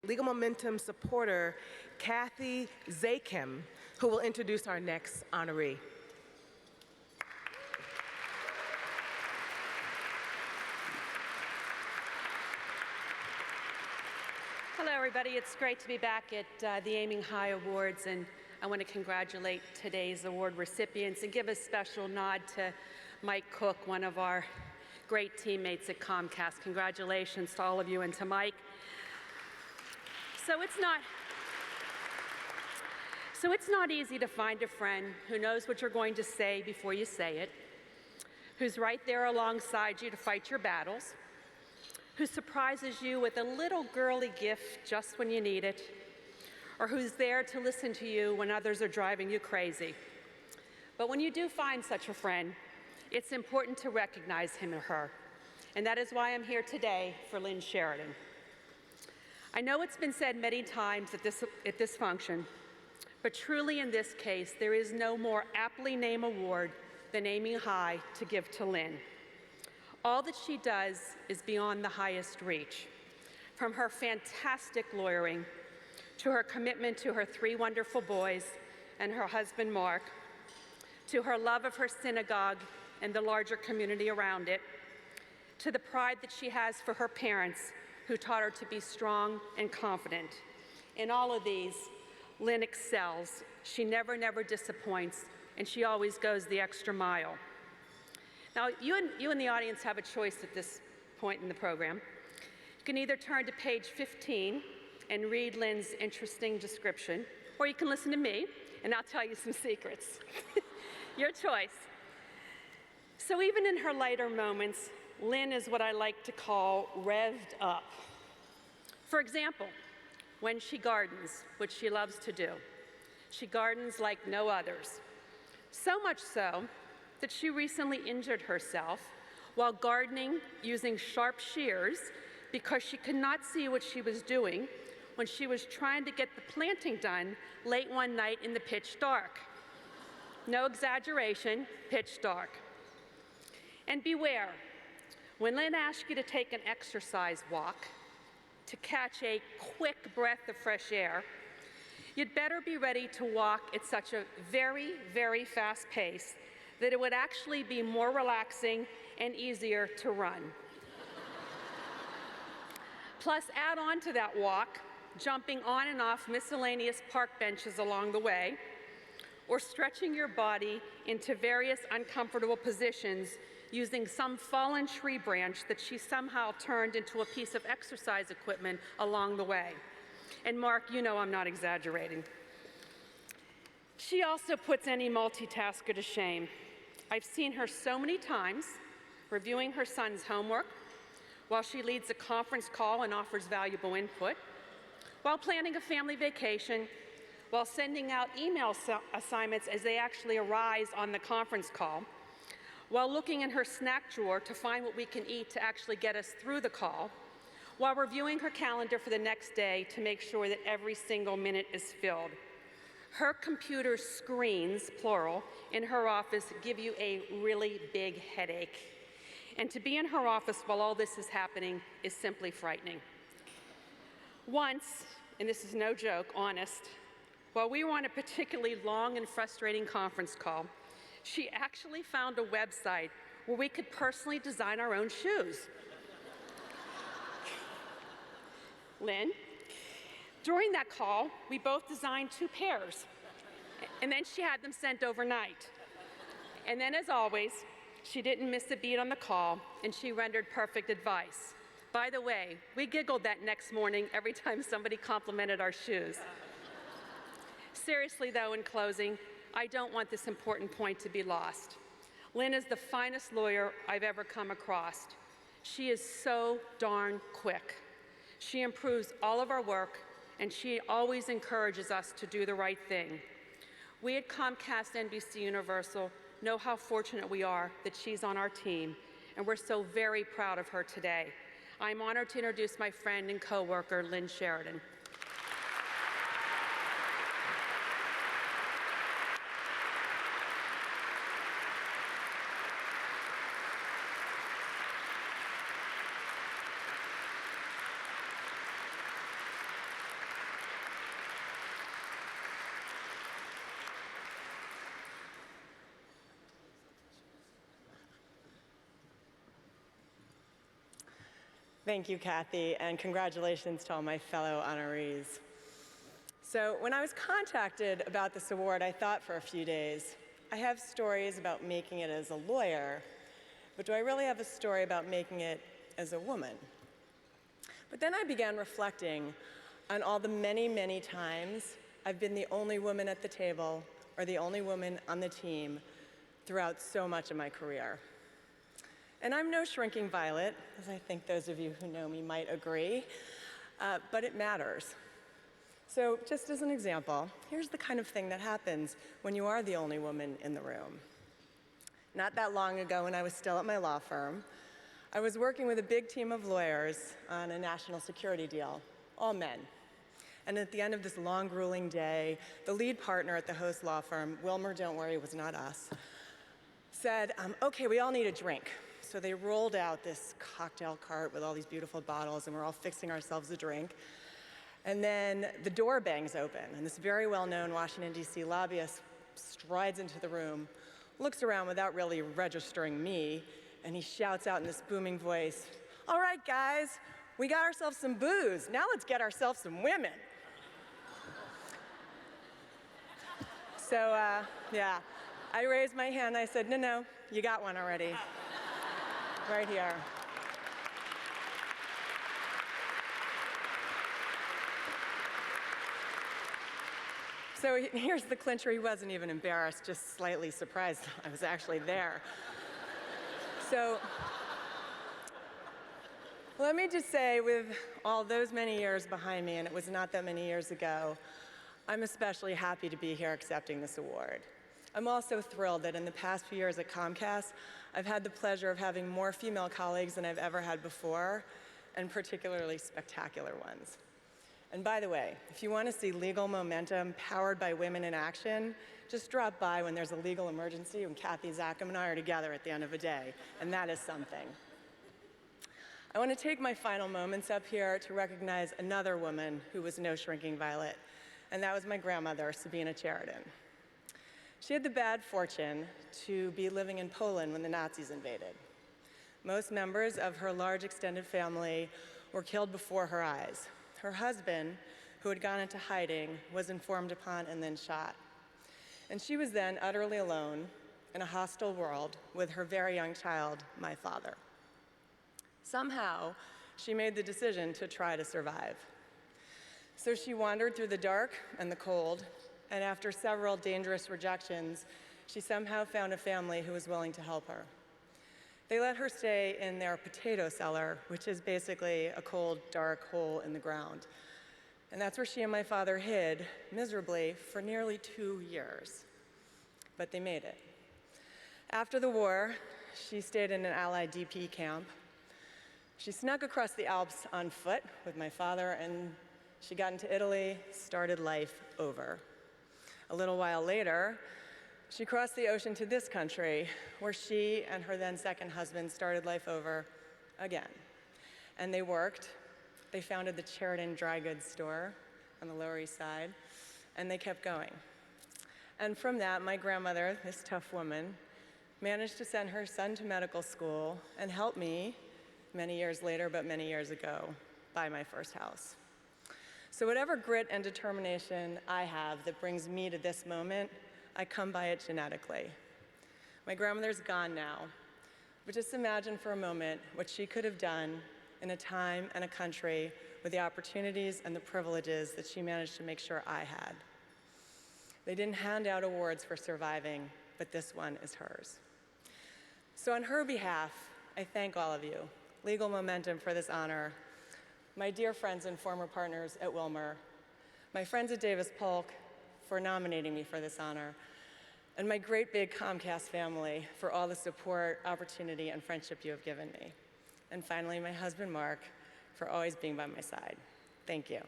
Legal Momentum supporter, Kathy Zachem, who will introduce our next honoree. Hello, everybody. It's great to be back at the Aiming High Awards, and I want to congratulate today's award recipients and give a special nod to Mike Cook, one of our great teammates at Comcast. Congratulations to all of you and to Mike. So it's not easy to find a friend who knows what you're going to say before you say it, who's right there alongside you to fight your battles, who surprises you with a little girly gift just when you need it, or who's there to listen to you when others are driving you crazy. But when you do find such a friend, it's important to recognize him or her. And that is why I'm here today for Lynn Charytan. I know it's been said many times at this function, but truly in this case, there is no more aptly named award than Aiming High to give to Lynn. All that she does is beyond the highest reach. From her fantastic lawyering, to her commitment to her 3 wonderful boys and her husband Mark, to her love of her synagogue and the larger community around it, to the pride that she has for her parents who taught her to be strong and confident. In all of these, Lynn excels. She never disappoints, and she always goes the extra mile. Now, you in the audience have a choice at this point in the program. You can either turn to page 15 and read Lynn's interesting description, or you can listen to me, and I'll tell you some secrets. Your choice. So even in her lighter moments, Lynn is what I like to call revved up. For example, when she gardens, which she loves to do, she gardens like no others. So much so that she recently injured herself while gardening using sharp shears because she could not see what she was doing when she was trying to get the planting done late one night in the pitch dark. No exaggeration, pitch dark. And beware, when Lynn asks you to take an exercise walk, to catch a quick breath of fresh air, you'd better be ready to walk at such a very fast pace that it would actually be more relaxing and easier to run. Plus, add on to that walk, jumping on and off miscellaneous park benches along the way, or stretching your body into various uncomfortable positions using some fallen tree branch that she somehow turned into a piece of exercise equipment along the way. And Mark, you know I'm not exaggerating. She also puts any multitasker to shame. I've seen her so many times reviewing her son's homework, while she leads a conference call and offers valuable input, while planning a family vacation, while sending out email assignments as they actually arise on the conference call, while looking in her snack drawer to find what we can eat to actually get us through the call, while reviewing her calendar for the next day to make sure that every single minute is filled. Her computer screens, plural, in her office give you a really big headache. And to be in her office while all this is happening is simply frightening. Once, and this is no joke, honest, while we were on a particularly long and frustrating conference call, she actually found a website where we could personally design our own shoes. Lynn, during that call, we both designed 2 pairs, and then she had them sent overnight. And then, as always, she didn't miss a beat on the call, and she rendered perfect advice. By the way, we giggled that next morning every time somebody complimented our shoes. Seriously, though, in closing, I don't want this important point to be lost. Lynn is the finest lawyer I've ever come across. She is so darn quick. She improves all of our work, and she always encourages us to do the right thing. We at Comcast NBC Universal know how fortunate we are that she's on our team, and we're so very proud of her today. I'm honored to introduce my friend and coworker, Lynn Charytan. Thank you, Kathy, and congratulations to all my fellow honorees. So when I was contacted about this award, I thought for a few days, I have stories about making it as a lawyer, but do I really have a story about making it as a woman? But then I began reflecting on all the many, many times I've been the only woman at the table or the only woman on the team throughout so much of my career. And I'm no shrinking violet, as I think those of you who know me might agree, but it matters. So just as an example, here's the kind of thing that happens when you are the only woman in the room. Not that long ago, when I was still at my law firm, I was working with a big team of lawyers on a national security deal, all men. And at the end of this long, grueling day, the lead partner at the host law firm, Wilmer, don't worry, it was not us, said, okay, we all need a drink. So they rolled out this cocktail cart with all these beautiful bottles, and we're all fixing ourselves a drink. And then the door bangs open, and this very well-known Washington, D.C. lobbyist strides into the room, looks around without really registering me, and he shouts out in this booming voice, "All right, guys, we got ourselves some booze. Now let's get ourselves some women." So, yeah, I raised my hand. I said, no, you got one already. Right here. So here's the clincher. He wasn't even embarrassed, just slightly surprised I was actually there. So let me just say, with all those many years behind me, and it was not that many years ago, I'm especially happy to be here accepting this award. I'm also thrilled that in the past few years at Comcast, I've had the pleasure of having more female colleagues than I've ever had before, and particularly spectacular ones. And by the way, if you want to see legal momentum powered by women in action, just drop by when there's a legal emergency when Kathy, Zachem, and I are together at the end of a day, and that is something. I want to take my final moments up here to recognize another woman who was no shrinking violet, and that was my grandmother, Lynn Charytan. She had the bad fortune to be living in Poland when the Nazis invaded. Most members of her large extended family were killed before her eyes. Her husband, who had gone into hiding, was informed upon and then shot. And she was then utterly alone in a hostile world with her very young child, my father. Somehow, she made the decision to try to survive. So she wandered through the dark and the cold, and after several dangerous rejections, she somehow found a family who was willing to help her. They let her stay in their potato cellar, which is basically a cold, dark hole in the ground. And that's where she and my father hid, miserably, for nearly 2 years. But they made it. After the war, she stayed in an Allied DP camp. She snuck across the Alps on foot with my father, and she got into Italy, started life over. A little while later, she crossed the ocean to this country, where she and her then second husband started life over again. And they worked. They founded the Charytan dry goods store on the Lower East Side, and they kept going. And from that, my grandmother, this tough woman, managed to send her son to medical school and help me, many years later, but many years ago, buy my first house. So whatever grit and determination I have that brings me to this moment, I come by it genetically. My grandmother's gone now, but just imagine for a moment what she could have done in a time and a country with the opportunities and the privileges that she managed to make sure I had. They didn't hand out awards for surviving, but this one is hers. So on her behalf, I thank all of you, Legal Momentum for this honor, my dear friends and former partners at Wilmer, my friends at Davis Polk for nominating me for this honor, and my great big Comcast family for all the support, opportunity, and friendship you have given me. And finally, my husband, Mark, for always being by my side. Thank you.